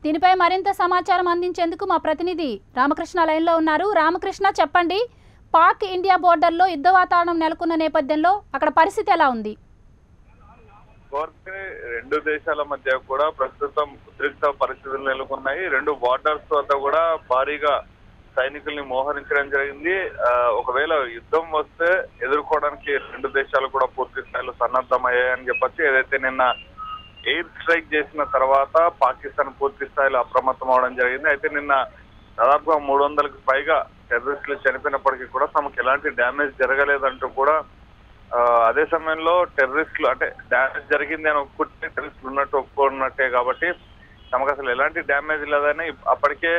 దీనిపై మరింత సమాచారం అందించేందుకు మా ప్రతినిధి రామకృష్ణ లైన్లో ఉన్నారు. రామకృష్ణ, చెప్పండి, పాక్ ఇండియా బోర్డర్లో యుద్ధ వాతావరణం నెలకొన్న నేపథ్యంలో అక్కడ పరిస్థితి ఎలా ఉంది? రెండు దేశాల మధ్య కూడా ప్రస్తుతం ఉద్రిక్త పరిస్థితులు నెలకొన్నాయి. రెండు బార్డర్స్ వద్ద కూడా భారీగా సైనికుల్ని మోహరించడం జరిగింది. ఒకవేళ యుద్ధం వస్తే ఎదుర్కోవడానికి రెండు దేశాలు కూడా పూర్తి స్థాయిలో సన్నద్ధమయ్యాయని చెప్పొచ్చు. ఏదైతే నిన్న ఎయిర్ స్ట్రైక్ చేసిన తర్వాత పాకిస్తాన్ పూర్తి స్థాయిలో అప్రమత్తం అవడం జరిగింది. అయితే నిన్న దాదాపుగా 300కు పైగా టెర్రరిస్టులు చనిపోయినప్పటికీ కూడా తమకు ఎలాంటి డ్యామేజ్ జరగలేదంటూ కూడా అదే సమయంలో టెర్రరిస్టులు అంటే డ్యామేజ్ జరిగింది అని ఒప్పుకుంటే టెర్రరిస్టులు ఉన్నట్టు ఒప్పుకున్నట్టే కాబట్టి తమకు అసలు ఎలాంటి డ్యామేజ్ లేదని అప్పటికే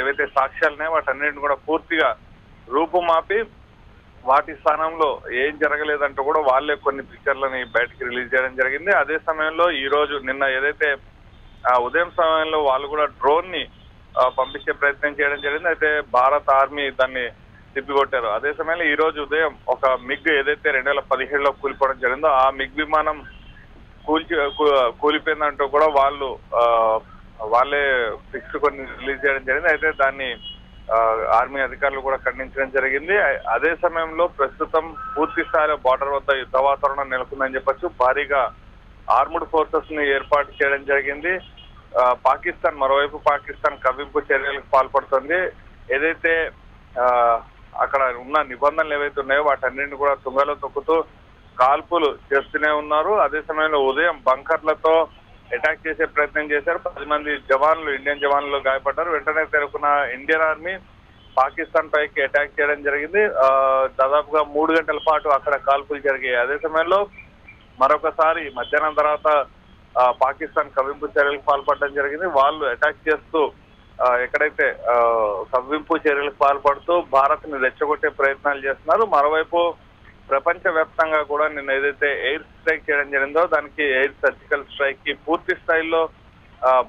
ఏవైతే సాక్ష్యాలున్నాయో వాటన్నిటిని కూడా పూర్తిగా రూపుమాపి వాటి స్థానంలో ఏం జరగలేదంటూ కూడా వాళ్ళే కొన్ని పిక్చర్లని బయటకి రిలీజ్ చేయడం జరిగింది. అదే సమయంలో ఈ రోజు నిన్న ఏదైతే ఉదయం సమయంలో వాళ్ళు కూడా డ్రోన్ ని పంపించే ప్రయత్నం చేయడం జరిగింది. అయితే భారత ఆర్మీ దాన్ని తిప్పికొట్టారు. అదే సమయంలో ఈ రోజు ఉదయం ఒక మిగ్ ఏదైతే 2017లో కూలిపోవడం జరిగిందో ఆ మిగ్ విమానం కూలిపోయిందంటూ కూడా వాళ్ళే పిక్స్ కొన్ని రిలీజ్ చేయడం జరిగింది. అయితే దాన్ని ఆర్మీ అధికారులు కూడా ఖండించడం జరిగింది. అదే సమయంలో ప్రస్తుతం పూర్తి స్థాయిలో బార్డర్ వద్ద యుద్ధ వాతావరణం నెలకొందని చెప్పొచ్చు. భారీగా ఆర్మ్డ్ ఫోర్సెస్ ని ఏర్పాటు చేయడం జరిగింది. మరోవైపు పాకిస్తాన్ కవ్వింపు చర్యలకు పాల్పడుతుంది. ఏదైతే అక్కడ ఉన్న నిబంధనలు ఏవైతే ఉన్నాయో వాటన్నింటిని కూడా తుంగలో తొక్కుతూ కాల్పులు చేస్తూనే ఉన్నారు. అదే సమయంలో ఉదయం బంకర్లతో అటాక్ చేసే ప్రయత్నం చేశారు. 10 మంది జవాన్లు ఇండియన్ జవాన్లు గాయపడ్డారు. వెంటనే తెరుకున్న ఇండియన్ ఆర్మీ పాకిస్తాన్ పైకి అటాక్ చేయడం జరిగింది. దాదాపుగా 3 గంటల పాటు అక్కడ కాల్పులు జరిగాయి. అదే సమయంలో మరొకసారి మధ్యాహ్నం తర్వాత పాకిస్తాన్ కవ్వింపు చర్యలకు పాల్పడడం జరిగింది. వాళ్ళు అటాక్ చేస్తూ ఎక్కడైతే కవ్వింపు చర్యలకు పాల్పడుతూ భారత్ ని రెచ్చగొట్టే ప్రయత్నాలు చేస్తున్నారు. మరోవైపు ప్రపంచ వ్యాప్తంగా కూడా నిన్న ఏదైతే ఎయిర్ స్ట్రైక్ చేయడం జరిగిందో దానికి ఎయిర్ సర్జికల్ స్ట్రైక్ కి పూర్తి స్థాయిలో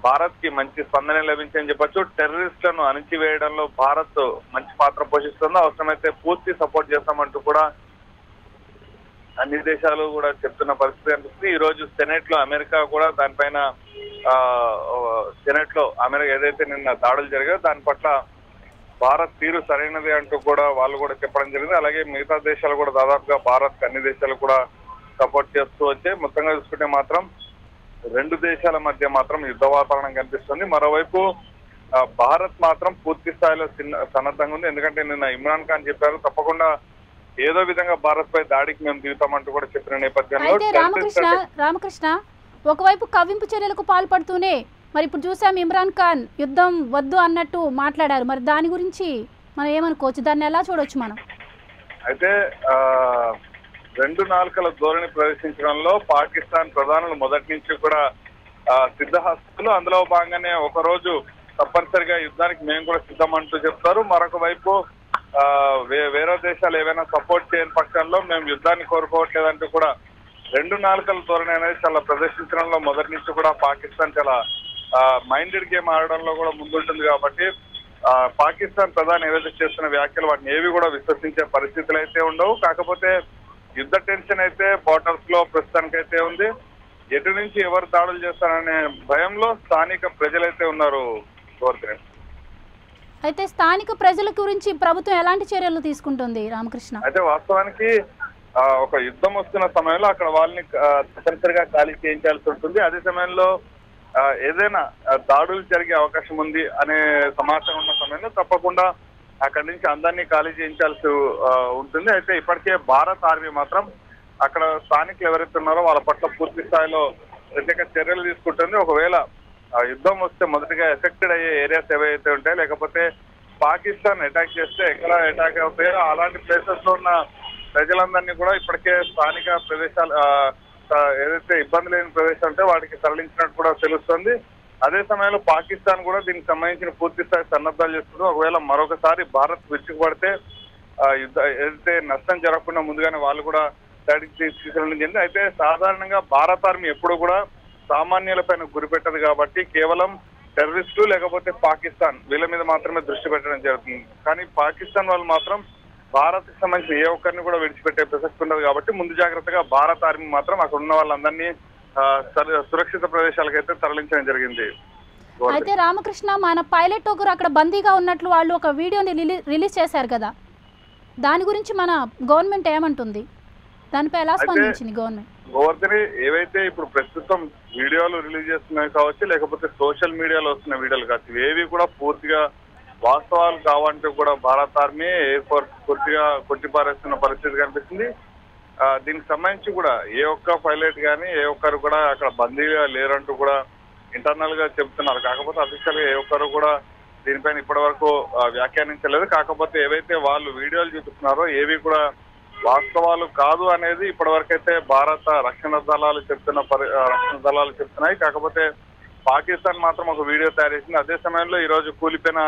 భారత్ కి మంచి స్పందన లభించని చెప్పొచ్చు. టెర్రరిస్టులను అణిచివేయడంలో భారత్ మంచి పాత్ర పోషిస్తుందో అవసరమైతే పూర్తి సపోర్ట్ చేస్తామంటూ కూడా అన్ని దేశాలు కూడా చెప్తున్న పరిస్థితి అనిపిస్తుంది. ఈ రోజు సెనెట్ లో అమెరికా కూడా దానిపైన సెనెట్ లో అమెరికా ఏదైతే నిన్న దాడులు జరిగాయో దాని పట్ల భారత్ తీరు సరైనది అంటూ కూడా వాళ్ళు కూడా చెప్పడం జరిగింది. అలాగే మిగతా దేశాలు కూడా దాదాపుగా భారత్ అన్ని దేశాలు కూడా సపోర్ట్ చేస్తూ వచ్చే మొత్తంగా చూసుకుంటే మాత్రం రెండు దేశాల మధ్య మాత్రం యుద్ధ వాతావరణం కనిపిస్తుంది. మరోవైపు భారత్ మాత్రం పూర్తి స్థాయిలో సన్నద్ధంగా ఉంది. ఎందుకంటే నిన్న ఇమ్రాన్ ఖాన్ చెప్పారు తప్పకుండా ఏదో విధంగా భారత్ పై దాడికి మేము దిగుతామంటూ కూడా చెప్పిన నేపథ్యంలో రామకృష్ణ ఒకవైపు కవ్వింపు చర్యలకు పాల్పడుతూనే మరి ఇప్పుడు చూసాం ఇమ్రాన్ ఖాన్ యుద్ధం వద్దు అన్నట్టు మాట్లాడారు. మరి దాని గురించి మనం ఏమనుకోవచ్చు, దాన్ని ఎలా చూడొచ్చు మనం? అయితే రెండు నాలుకల ధోరణి ప్రదర్శించడంలో పాకిస్తాన్ ప్రధానులు మొదటి నుంచి కూడా సిద్ధహస్తులు. అందులో భాగంగానే ఒకరోజు తప్పనిసరిగా యుద్ధానికి మేము కూడా సిద్ధం అంటూ చెప్తారు. మరొక వైపు వేరే దేశాలు ఏవైనా సపోర్ట్ చేయని పక్షంలో మేము యుద్ధాన్ని కోరుకోవట్లేదంటూ కూడా రెండు నాలుకల ధోరణి అనేది చాలా ప్రదర్శించడంలో మొదటి నుంచి కూడా పాకిస్తాన్ చాలా మైండెడ్ గేమ్ ఆడడంలో కూడా ముందుంటుంది. కాబట్టి పాకిస్తాన్ ప్రధాని ఏదైతే చేస్తున్న వ్యాఖ్యలు వాటిని ఏవి కూడా విశ్వసించే పరిస్థితులు అయితే ఉండవు. కాకపోతే యుద్ధ టెన్షన్ అయితే బార్డర్స్ లో ప్రస్తుతానికైతే ఉంది. ఎటు నుంచి ఎవరు దాడులు చేస్తారనే భయంలో స్థానిక ప్రజలైతే ఉన్నారు. అయితే స్థానిక ప్రజల గురించి ప్రభుత్వం ఎలాంటి చర్యలు తీసుకుంటుంది రామకృష్ణ? అయితే వాస్తవానికి ఒక యుద్ధం వస్తున్న సమయంలో అక్కడ వాళ్ళని తప్పనిసరిగా ఖాళీ చేయించాల్సి ఉంటుంది. అదే సమయంలో ఏదైనా దాడులు జరిగే అవకాశం ఉంది అనే సమాచారం ఉన్న సమయంలో తప్పకుండా అక్కడి నుంచి అందరినీ ఖాళీ చేయించాల్సి ఉంటుంది. అయితే ఇప్పటికే భారత ఆర్మీ మాత్రం అక్కడ స్థానికులు ఎవరైతే ఉన్నారో వాళ్ళ పట్ల పూర్తి స్థాయిలో ప్రత్యేక చర్యలు తీసుకుంటుంది. ఒకవేళ యుద్ధం వస్తే మొదటిగా ఎఫెక్టెడ్ అయ్యే ఏరియాస్ ఏవైతే ఉంటాయో లేకపోతే పాకిస్తాన్ అటాక్ చేస్తే ఎక్కడ అటాక్ అవుతాయో అలాంటి ప్లేసెస్ లో ఉన్న ప్రజలందరినీ కూడా ఇప్పటికే స్థానిక ప్రదేశాలు ఏదైతే ఇబ్బంది లేని ప్రదేశాలు ఉంటే వాటికి తరలించినట్టు కూడా తెలుస్తుంది. అదే సమయంలో పాకిస్తాన్ కూడా దీనికి సంబంధించిన పూర్తి స్థాయి సన్నద్ధాలు చేస్తుంది. ఒకవేళ మరొకసారి భారత్ విరుచుకుపడితే ఏదైతే నష్టం జరగకుండా ముందుగానే వాళ్ళు కూడా దాడికి తీసుకెళ్ళడం జరిగింది. అయితే సాధారణంగా భారత ఆర్మీ ఎప్పుడు కూడా సామాన్యులపైన గురిపెట్టదు కాబట్టి కేవలం టెర్రరిస్టు లేకపోతే పాకిస్తాన్ వీళ్ళ మీద మాత్రమే దృష్టి పెట్టడం జరుగుతుంది. కానీ పాకిస్తాన్ వాళ్ళు మాత్రం భారత్ కి సంబంధించిన ఏ ఒక్కరిని కూడా విడిచిపెట్టే ప్రసక్తి ఉండదు కాబట్టి ముందు జాగ్రత్తగా భారత ఆర్మీ మాత్రం అక్కడ ఉన్న వాళ్ళందరినీ సురక్షిత ప్రదేశాలకైతే తరలించడం జరిగింది. అయితే రామకృష్ణ, మన పైలట్ ఒకరు అక్కడ బందీగా ఉన్నట్లు వాళ్ళు ఒక వీడియోని రిలీజ్ చేశారు కదా, దాని గురించి మన గవర్నమెంట్ ఏమంటుంది? దానిపై ఎలా స్పందించింది గవర్నమెంట్? గోవర్ధని ఏవైతే ఇప్పుడు ప్రస్తుతం వీడియోలు రిలీజ్ చేస్తున్నాయి కావచ్చు, లేకపోతే సోషల్ మీడియాలో వస్తున్న వీడియోలు కావచ్చు, ఏవి కూడా పూర్తిగా వాస్తవాలు కావంటూ కూడా భారత ఆర్మీ ఎయిర్ ఫోర్స్ పూర్తిగా కొట్టిపారేస్తున్న పరిస్థితి కనిపిస్తుంది. దీనికి సంబంధించి కూడా ఏ ఒక్క పైలట్ కానీ ఏ ఒక్కరు కూడా అక్కడ బందీగా లేరంటూ కూడా ఇంటర్నల్ గా చెప్తున్నారు. కాకపోతే అఫీషియల్ గా ఏ ఒక్కరు కూడా దీనిపైన ఇప్పటి వరకు వ్యాఖ్యానించలేదు. కాకపోతే ఏవైతే వాళ్ళు వీడియోలు చూపిస్తున్నారో ఏవి కూడా వాస్తవాలు కాదు అనేది ఇప్పటి వరకైతే భారత రక్షణ దళాలు చెప్తున్నాయి. కాకపోతే పాకిస్తాన్ మాత్రం ఒక వీడియో తయారు చేసింది. అదే సమయంలో ఈ రోజు కూలిపోయిన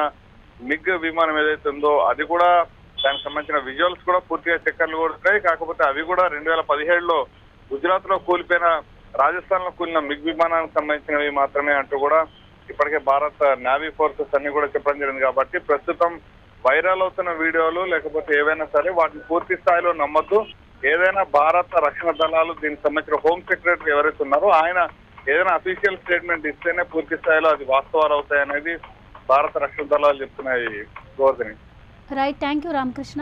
మిగ్ విమానం ఏదైతే ఉందో అది కూడా, దానికి సంబంధించిన విజువల్స్ కూడా పూర్తిగా చక్కర్లు కొడుతున్నాయి. కాకపోతే అవి కూడా 2017లో గుజరాత్ లో కూలిపోయిన, రాజస్థాన్ లో కూలిన మిగ్ విమానానికి సంబంధించినవి మాత్రమే అంటూ కూడా ఇప్పటికే భారత నేవీ ఫోర్సెస్ అన్ని కూడా చెప్పడం జరిగింది. కాబట్టి ప్రస్తుతం వైరల్ అవుతున్న వీడియోలు లేకపోతే ఏవైనా సరే వాటిని పూర్తి స్థాయిలో నమ్మద్దు. ఏదైనా భారత రక్షణ దళాలు దీనికి సంబంధించిన హోమ్ సెక్రటరీ ఎవరైతే ఉన్నారో ఆయన ఏదైనా అఫీషియల్ స్టేట్మెంట్ ఇస్తేనే పూర్తి స్థాయిలో అది వాస్తవాలు అవుతాయనేది భారత రక్షణ దళాలు చెప్తున్నాయి. Govardhani. Right, thank you Ramakrishna.